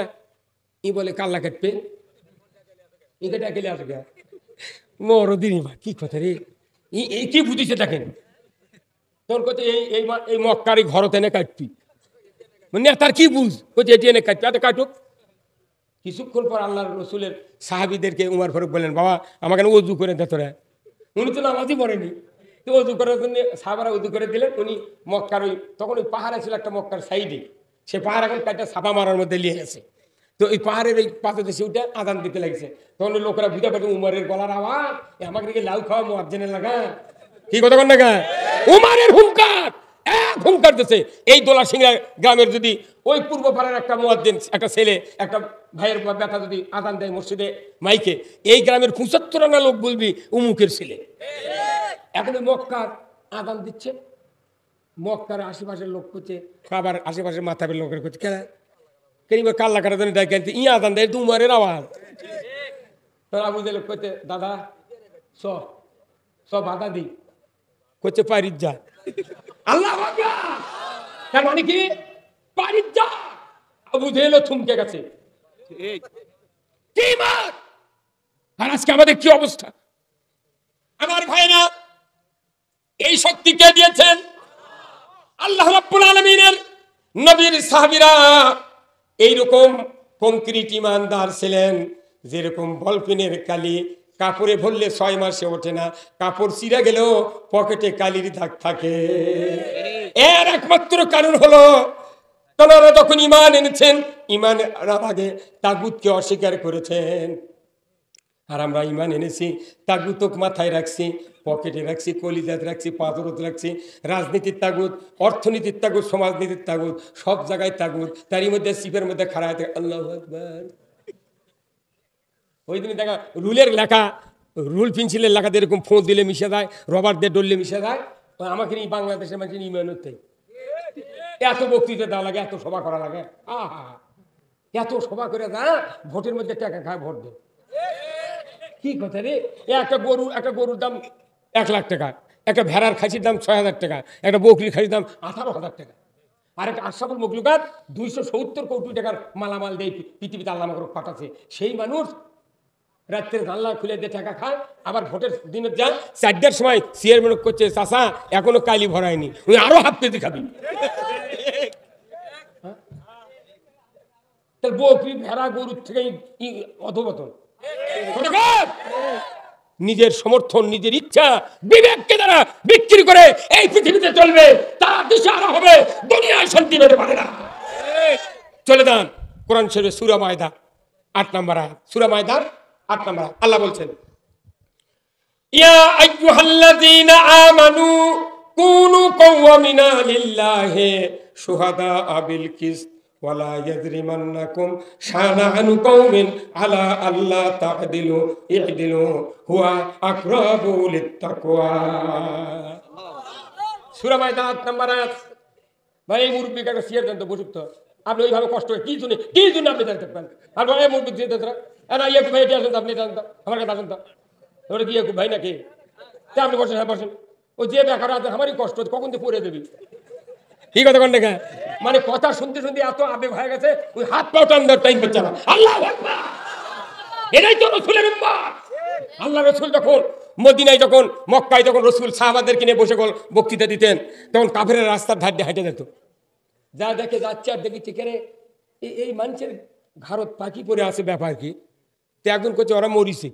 A: ই বলে কাল্লা কাটবে এটা গেলে আসবে মরদিনী মা কি কথা রে এই কি বুঝিছে দেখেন তোর কথা এই মক্কারি ঘরত এনে কাটবি মানে তার কি বুঝ বলছে এটি এনে কাটবি এত কাটুক কিছুক্ষণ পর আল্লাহ রসুলের সাহাবিদেরকে উমর ফারুক বললেন বাবা আমাকে অজু করে দে তোরা উনি তো নামাজই পড়েনি তো অজু করার জন্য সাহাবারা উজু করে দিলেন উনি মক্কার ওই তখন ওই পাহাড়ে ছিল একটা মক্কার সাইডে সে পাহাড় এখন কাটটা ছাপা মারার মধ্যে নিয়ে গেছে তো এই পাহাড়ের এই পাথর দেশে উঠে আদান দিতে লাগছে তখন লোকেরা বুঝতে পারছে উমরের গলার আওয়াজ আমাকে দিকে লাউ খাওয়া মুয়াজ্জিনের লাগা কি কথা কন না উমরের হুঙ্কার এক হুঙ্কার দিচ্ছে এই দোলা সিংড়া গ্রামের যদি ওই পূর্ব পাড়ার একটা মুয়াজ্জিন একটা ছেলে একটা ভাইয়ের বেটা যদি আদান দেয় মসজিদে মাইকে এই গ্রামের 75 আনা লোক বলবি উমুকের ছেলে এখন মক্কার আদান দিচ্ছে মক্কার আশেপাশের লোক করছে আবার আশেপাশের মাথাবের লোকের করছে কেন কেন কাল্লা কাটা জানি ডাকে আনতে ইয়া আদান দেয় উমরের আওয়াজ তোর আবু জাহেল কইতে দাদা সব বাধা দিই করছে পারিস যা আল্লাহ তার মানে কি পারিস যা আবু জাহেল থমকে গেছে আর আজকে আমাদের কি অবস্থা আমার ভাইরা এই শক্তি কে দিয়েছেন আল্লাহ রাব্বুল আলামিনের নবীর সাহাবীরা এইরকম কংক্রিট ইমানদার ছিলেন যেরকম বলপিনের কালি কাপড়ে ভরলে 6 মাসে ওঠে না কাপড় ছিঁড়ে গেলেও পকেটে কালির দাগ থাকে এর একমাত্র কারণ হলো তারা যখন ঈমান এনেছেন ঈমান আনার আগে তাগুতকে অস্বীকার করেছেন আর আমরা ঈমান এনেছি তাগুতক মাথায় রাখছি পকেটে রাখছি কলিজাতে রাখছি পাথরতে রাখছি রাজনীতির তাগুত অর্থনীতির তাগুত সমাজনীতির তাগুত সব জায়গায় তাগুত তারই মধ্যে সিপের মধ্যে খাড়া থাকে আল্লাহু আকবার ওই দিন দেখা রুলের লেখা রুল পেন্সিলের লেখাতে এরকম ফোঁস দিলে মিশে যায় রবার দিয়ে ডললে মিশে যায় আমাকে এই বাংলাদেশের মানুষের ঈমান হতে এত বক্তৃতা দেওয়া লাগে এত সভা করা লাগে আহা এত সভা করে না ভোটের মধ্যে টাকা খায় ভোট দেয় কি কথা রে একটা গরুর দাম 1 লাখ টাকা একটা ভেড়ার খাসির দাম 6,000 টাকা একটা বকরির খাসির দাম 18,000 টাকা আর একটা আশরাফুল মখলুকাত 270 কোটি টাকার মালামাল দেয় পৃথিবীতে, আল্লাহ আমাকে পাঠাচ্ছে। সেই মানুষ রাত্রে জানলা খুলে দিয়ে টাকা খায়, আবার ভোটের দিনে যায় 4টার সময় চেয়ারম্যান করছে, চাষা এখনো কালি ভরায়নি, ওই আরো হাফ কেজি খাবি। বকরি ভেড়া গরুর থেকে অধপতন। নিজের সমর্থন, নিজের ইচ্ছা, বিবেককে তারা বিক্রি করে এই পৃথিবীতে চলবে, তারা দিশাহারা হবে, দুনিয়ায় শান্তি পেতে পারে না। চলে যান কোরআন শরীফে সূরা মায়দা 8 নম্বর আয়াত, সূরা মায়দা 8 নম্বর আয়াত। আল্লাহ বলছেন, ইয়া আইয়ুহাল্লাযীনা আমানু কুনু কাওয়ামিনা লিল্লাহি শুহাদাআ বিল কিসত ওয়ালা ইয়াজরিমান্নাকুম শানাআনু কওমিন আলা আল্লা তা'দিলু ই'দিলু হুয়া আকরাবু লিত্তাকওয়া। সূরা মায়দা 8 নম্বর আয়াত। ভাই এই মুরব্বিকে একটা শেয়ার দেন তো, বসুক তো। আপনি ওইভাবে কষ্ট করে কি জন্য আপনি জানতে পারেন? আর ভাই মুরব্বি দিয়ে দেন না, ইয়াকুব ভাই এটা আসেন তো, আপনি জানতো আমার কাছে আসেন তো, ওটা কি ইয়াকুব ভাই নাকি? আপনি বসেন, হ্যাঁ বসেন। ও যে বেকার আছে আমারই কষ্ট, কখন তো পড়ে দেবি। কি কথা কোন দেখা, মানে কথা শুনতে শুনতে এত আবেগ হয়ে গেছে, ওই হাত পাও টান দেওয়ার টাইম পাচ্ছে না। আল্লাহু আকবার, এটাই তো রাসূলের উম্মত। আল্লাহ রাসূল যখন মদিনায়, যখন মক্কায়, যখন রাসূল সাহাবাদেরকে নিয়ে বসে বক্তৃতা দিতেন, তখন কাফেররা রাস্তার ধার দিয়ে হেঁটে যেত, যা দেখে যাচ্ছে আর দেখি ঠিক এই মানুষের ঘাড়ত পাখি পরে আছে, ব্যাপার কি? তো একজন করছে ওরা মরিছে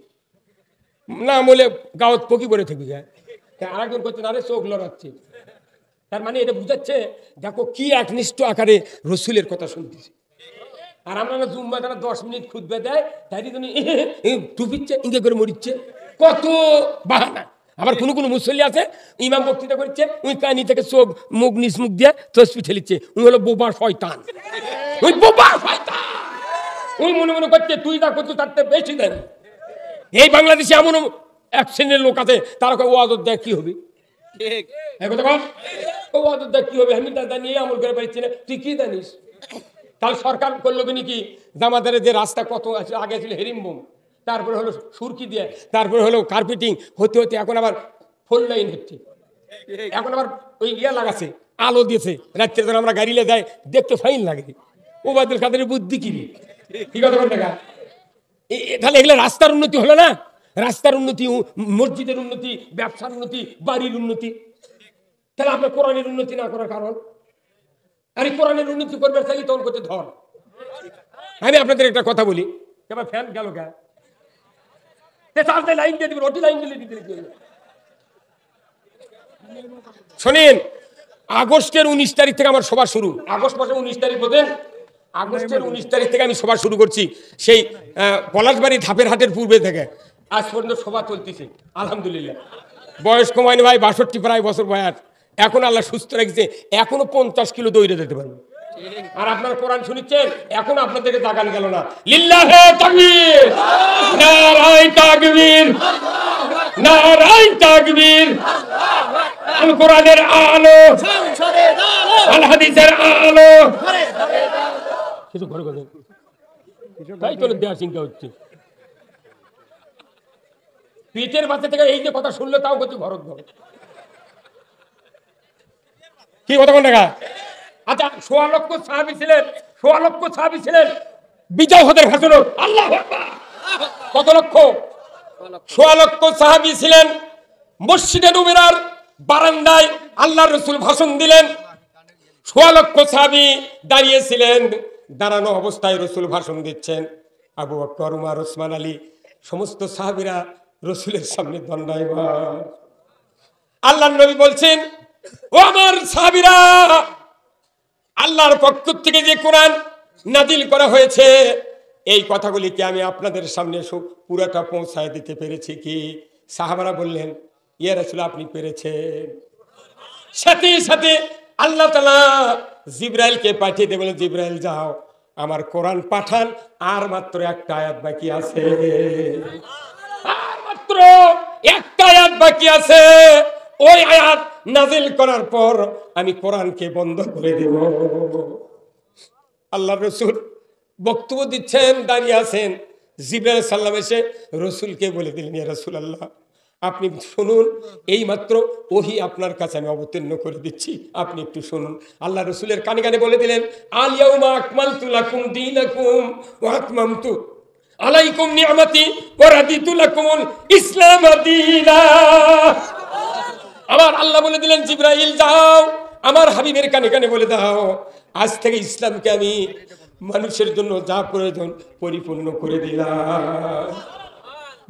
A: না, বলে গাঁত পকি পরে থাকবি যায়, আর একজন করছে আরে চোখ লড়াচ্ছে। তার মানে এটা বুঝাচ্ছে দেখো কি একনিষ্ঠ আকারে রসুলের কথা শুনতেছে। আর আমরা না জুম্মা তারা 10 মিনিট খুতবা দেয়, তাই জন্য টুপিচ্ছে, ইঙ্গে করে মরিচ্ছে, কত বাহানা। আবার কোনো মুসল্লি আছে, ইমাম বক্তৃতা করছে, ওই কানি থেকে চোখ মুখ নিচ মুখ দিয়ে তসবি ঠেলিচ্ছে, উনি হলো বোবা শয়তান, ওই বোবা শয়তান। ওই মনে মনে করছে তুই যা করছো তার থেকে বেশি দেন। এই বাংলাদেশে এমন এক শ্রেণীর লোক আছে, তারা ও আদর দেয় কি হবে, ও আদর দেয় কি হবে, আমি তা জানিয়ে আমল করে পারছি না, তুই কি জানিস? তাহলে সরকার করলো কি জামাদারের যে রাস্তা কত আগে ছিল হেরিমবোম, তারপরে হলো সুরকি দিয়ে, তারপরে হলো কার্পেটিং, হতে হতে এখন আবার 4 লাইন হচ্ছে, এখন আবার ওই লাগাচ্ছে, আলো দিয়েছে, রাত্রে যখন আমরা গাড়িলে যাই দেখতে ফাইন লাগে। ওবায়দুল কাদেরের বুদ্ধি কি, কি কথা বল দেখা। তাহলে এগুলো রাস্তার উন্নতি হলো না? রাস্তার উন্নতি, মসজিদের উন্নতি, ব্যবসার উন্নতি, বাড়ির উন্নতি। তাহলে আপনার কোরআনের উন্নতি না করার কারণ? আর এই কোরআনের উন্নতি করবে চাইলে তখন করতে ধর। আমি আপনাদের একটা কথা বলি, এবার ফ্যান গেল গায়ে, লাইন দিয়ে দিবেন, ওটি লাইন দিলে দিতে শোনেন। আগস্টের 19 তারিখ থেকে আমার সভা শুরু, আগস্ট মাসের 19 তারিখ বোঝেন, আগস্টের 19 তারিখ থেকে আমি সভা শুরু করছি, সেই পলাশবাড়ি ধাপের হাটের পূর্বে থেকে আজ পর্যন্ত সভা চলতেছে আলহামদুলিল্লাহ। বয়স কমায়নি ভাই, 62 প্রায় বছর বয়স, এখন আল্লাহ সুস্থ রেখেছে, এখনো 50 কিলো দৌড়ে যেতে পারবে। আর আপনারা কোরআন শুনছেন, এখন আপনাদেরকে জাগান গেল না। লিল্লাহে তাকবীর, নারায়ে তাকবীর, নারায়ে তাকবীর। আল কোরআনের আলো, আল হাদিসের আলো, কিছু ঘরে ঘরে তাই তো দেওয়ার চিন্তা হচ্ছে। পিঠের বাচ্চা থেকে এই যে কথা শুনলে তাও করছে ঘরত ঘর, কি কথা কোন টাকা। আচ্ছা 16 লক্ষ সাহাবী ছিলেন, 16 লক্ষ সাহাবী ছিলেন বিজয় হদের ভাষণ, আল্লাহু আকবার। কত লক্ষ? 16 লক্ষ সাহাবী ছিলেন। মসজিদে নববীর বারান্দায় আল্লাহর রাসূল ভাষণ দিলেন, 16 লক্ষ সাহাবী দাঁড়িয়েছিলেন, দাঁড়ানো অবস্থায় রাসূল ভাষণ দিচ্ছেন। আবু বকর, উমর, ওসমান আলী সমস্ত সাহাবীরা রাসূলের সামনে দণ্ডায়মান। আল্লাহর নবী বলছেন, ও আমার সাহাবীরা, আল্লাহর পক্ষ থেকে যে কোরআন নাজিল করা হয়েছে, এই কথাগুলি কি আমি আপনাদের সামনে পুরোটা পৌঁছায় দিতে পেরেছি কি? সাহাবারা বললেন, ইয়া রাসূল আপনি পেরেছেন। সাথে সাথে আল্লাহ তাআলা জিবরাইলকে পাঠিয়ে দিয়ে বলেন, জিবরাইল যাও আমার কোরআন পাঠান, আর মাত্র একটা আয়াত বাকি আছে, আর মাত্র একটা আয়াত বাকি আছে, ওই আয়াত নাজিল করার পর আমি কোরআনকে বন্ধ করে দেব। আল্লাহর রাসূল বক্তব্য দিচ্ছেন, দাঁড়িয়ে আছেন, জিবরাইল সাল্লাম এসে রাসূলকে বলে দিলেন, ইয়া রাসূলুল্লাহ আপনি শুনুন, এই মাত্র ওহি আপনার কাছে আমি অবতীর্ণ করে দিচ্ছি, আপনি একটু শুনুন। আল্লাহ রসুলের কানে কানে বলে দিলেন, আল ইয়াউমা আকমালতু লাকুম দীনাকুম ওয়া আতমামতু আলাইকুম নি'মাতি ওয়া রাদিতু লাকুমুল ইসলাম দীনা। আমার আল্লাহ বলে দিলেন, জিবরাইল যাও আমার হাবিবের কানে কানে বলে দাও, আজ থেকে ইসলামকে আমি মানুষের জন্য যা প্রয়োজন পরিপূর্ণ করে দিলাম,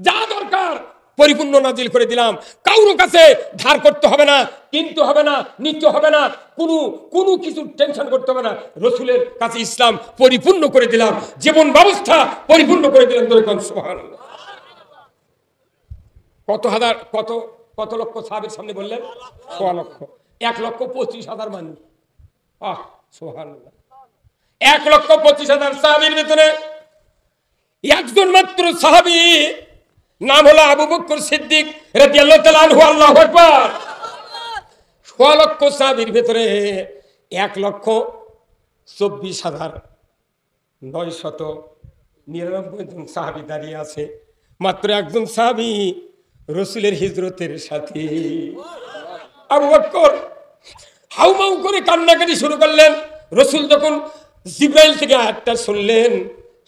A: যা দরকার পরিপূর্ণ নাজিল করে দিলাম। কারোর কাছে ধার করতে হবে না, কিনতে হবে না, নিতে হবে না, কোনো কিছু টেনশন করতে হবে না। রসুলের কাছে ইসলাম পরিপূর্ণ করে দিলাম, জীবন ব্যবস্থা পরিপূর্ণ করে দিলাম। সুবহানাল্লাহ। কত লক্ষ সাহাবীর সামনে বললেন? 1 লক্ষ। 1,25,000 মানুষ। সুবহানাল্লাহ। 1,25,000 সাহাবীর ভিতরে একজন মাত্র সাহাবী, নাম হলো আবু বকর সিদ্দিক রাদিয়াল্লাহু তাআলা আনহু। আল্লাহু আকবার। 1 লক্ষ সাহাবীর ভিতরে 1,24,999 জন সাহাবী দাঁড়িয়ে আছে, মাত্র একজন সাহাবী রসুলের হিজরতের সাথী। আবু বকর হাউমাউ করে কান্নাকাটি শুরু করলেন। রসুল যখন জিবরাইল থেকে আয়াতটা শুনলেন,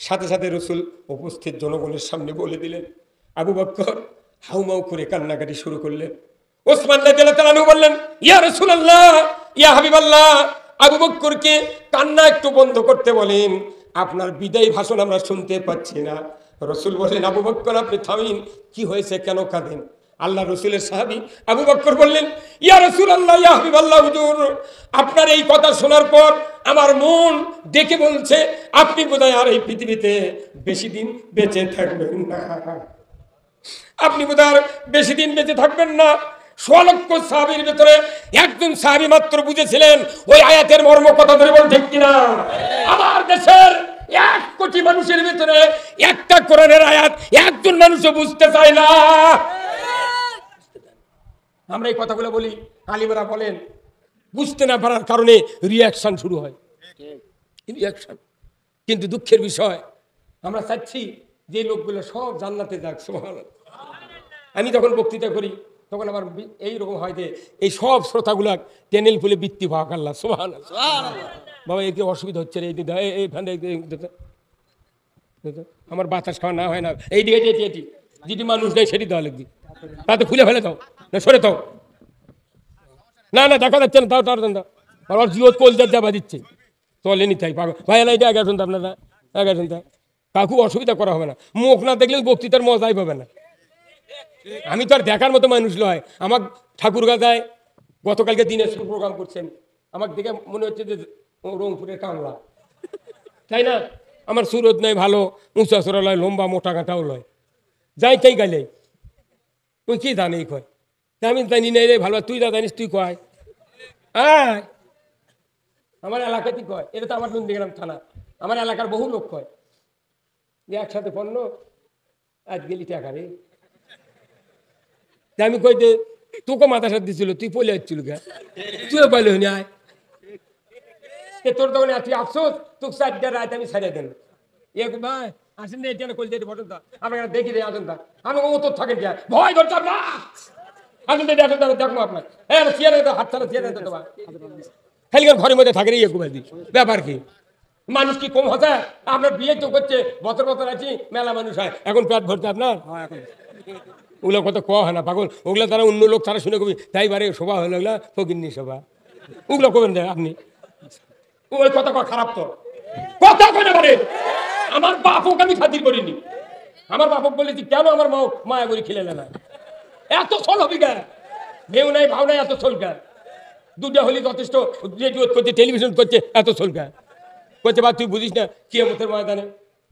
A: সাথে সাথে রসুল উপস্থিত জনগণের সামনে বলে দিলেন। আবু বকর হাউমাউ করে কান্নাকাটি শুরু করলেন। ওসমান রাদিয়াল্লাহু তাআলা আনহু বললেন, ইয়া রাসূলুল্লাহ, ইয়া হাবিবাল্লাহ, আবু বকরকে কান্না একটু বন্ধ করতে বলেন, আপনার বিদায় ভাষণ আমরা শুনতে পাচ্ছি না। রসুল বললেন, আবু বকর আপনি থামিন, কি হয়েছে, কেন কাঁদেন? আল্লাহ রসুলের সাহাবী আবু বকর বললেন, ইয়া রাসূলুল্লাহ, ইয়া হাবিবাল্লাহ, হুজুর আপনার এই কথা শোনার পর আমার মন ডেকে বলছে, আপনি বোধহয় আর এই পৃথিবীতে বেশি দিন বেঁচে থাকবেন না, আপনি বোধহয় বেশি দিন বেঁচে থাকবেন না। 100 লক্ষ সাহাবীর ভিতরে একজন সাহাবী মাত্র বুঝেছিলেন ওই আয়াতের মর্ম, কথা ধরে বল ঠিক কিনা? আমার দেশের 1 কোটি মানুষের ভিতরে একটা কোরআনের আয়াত একজন মানুষও বুঝতে চায় না। আমরা এই কথাগুলো বলি, আলিমরা বলেন বুঝতে না পারার কারণে রিয়াকশন শুরু হয়, রিয়াকশন। কিন্তু দুঃখের বিষয়, আমরা চাচ্ছি যে লোকগুলো সব জান্নাতে যাক। সুবহানাল্লাহ। আমি যখন বক্তৃতা করি তখন আমার এইরকম হয় যে এই সব শ্রোতাগুলা টেনেল ফুলে বৃত্তি পাক। আল্লাহ সুবহানাল্লাহ। বাবা এই অসুবিধা হচ্ছে রে, এই আমার বাতাস খাওয়া না হয় না, এই দিকে এটি যেটি মানুষ নেই সেটি দেওয়া লাগবে, তাতে খুলে ফেলে দাও না, সরে দাও না, দেখা যাচ্ছে না, তাও আমার জিওত কলজার যাবা দিচ্ছে, চলেনি তাই পাগল ভাই। এটা আগে শুনতাম না, আগে শুনতাম, কাকু অসুবিধা করা হবে না, মুখ না দেখলে বক্তৃতার মজাই পাবে না। আমি তো আর দেখার মতো মানুষ নয়। আমার ঠাকুরগাঁজায় গতকালকে দিনাজপুর প্রোগ্রাম করছেন, আমাকে দেখে মনে হচ্ছে যে রংপুরের কামলা, তাই না? আমার সুরত নয় ভালো, উঁচা চোরা লয়, লম্বা মোটা কাঁটাও লয়, যাই তাই গাইলে তুই কি জানি কয়, আমি জানি না রে ভালো, তুই যা জানিস তুই কয়। আমার এলাকাতেই কয়, এটা তো আমার নন্দীগ্রাম থানা, আমার এলাকার বহু লোক কয় যে একসাথে পণ্য আজ গেলি টাকা রে। আমি কই যে তোকে মাথা সাথ দিছিল, তুই পলে আসছিল গা, তুইও পাইল নি আয় তোর তখন তুই আফসোস, তোকে 4টা রাত আমি ছাড়িয়ে দেন। ভাই আসেন না, এটা কল দিয়ে বসেন, আমরা দেখি রে আসেন, আমি ও তোর থাকেন ভয় ধরতাম না, আসেন দেখবো আপনার। হ্যাঁ চেয়ারে হাত ছাড়া চেয়ারে দেবা, খালি ঘরের মধ্যে থাকে রে ব্যাপার কি? মানুষ কি কম হচ্ছে? আপনার বিয়ে তো করছে, বছর বছর আছি, মেলা মানুষ হয়, এখন পেট ভরতে আপনার ওগুলো কত ক হয় না পাগল, ওগুলো তারা অন্য লোক তারা শুনে কবি, তাই বারে শোভা হলো ওগুলা ফকিরনি শোভা, ওগুলো করবেন দেয় আপনি। ওই কথা খারাপ তো কথা কেন পারে? আমার বাপক আমি খাতির করিনি, আমার বাপক বলেছি কেন আমার মায়া করি খেলে না, এত চল হবি গা, ভেউ নাই ভাও নাই, এত চল গা, দুটা হলি যথেষ্ট, রেডিও করছে, টেলিভিশন করছে, এত চল গা করছে। বা তুই বুঝিস না কিয়ামতের ময়দানে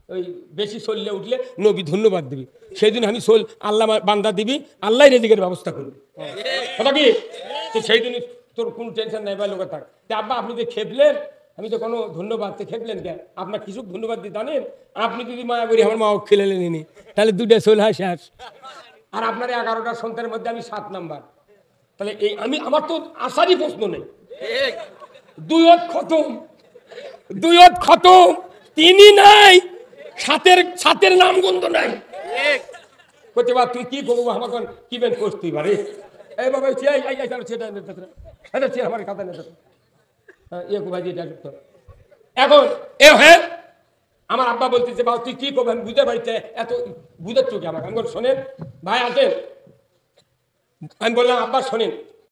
A: ওই বেশি চললে উঠলে নবী ধন্যবাদ দিবি, সেই দিন আমি চল আল্লাহ বান্দা দিবি, আল্লাহ রেজিকের ব্যবস্থা করবি, কথা কি? সেই দিন তোর কোনো টেনশন নাই, বা লোকের থাক। আব্বা আপনি যে খেপলেন, আমি তো কোনো ধন্যবাদ খেপলেন কে? আপনার কিছু ধন্যবাদ দিই জানেন? আপনি যদি মায়া করি আমার মাও খেলে নেনি, তাহলে 2টা চল হয় শেষ। আর আপনার 11টা সন্তানের মধ্যে আমি 7 নাম্বার, তাহলে এই আমি আমার তো আসারই প্রশ্ন নেই। 2 খতম, 2 খতম, 3ই নাই, 7-এর নাম গন্ধ নাই। করতে বা তুই কি করবো আমাকে কি বেন করতে পারে এই বাবা সেটা আমার কথা নেই এখন এ হ্যাঁ আমার আব্বা বলতেছে বাবা তুই কি করবি আমি বুঝতে পারছি এত বুঝাচ্ছ কি আমাকে আমি শোনেন ভাই আসেন আমি বললাম আব্বা শোনেন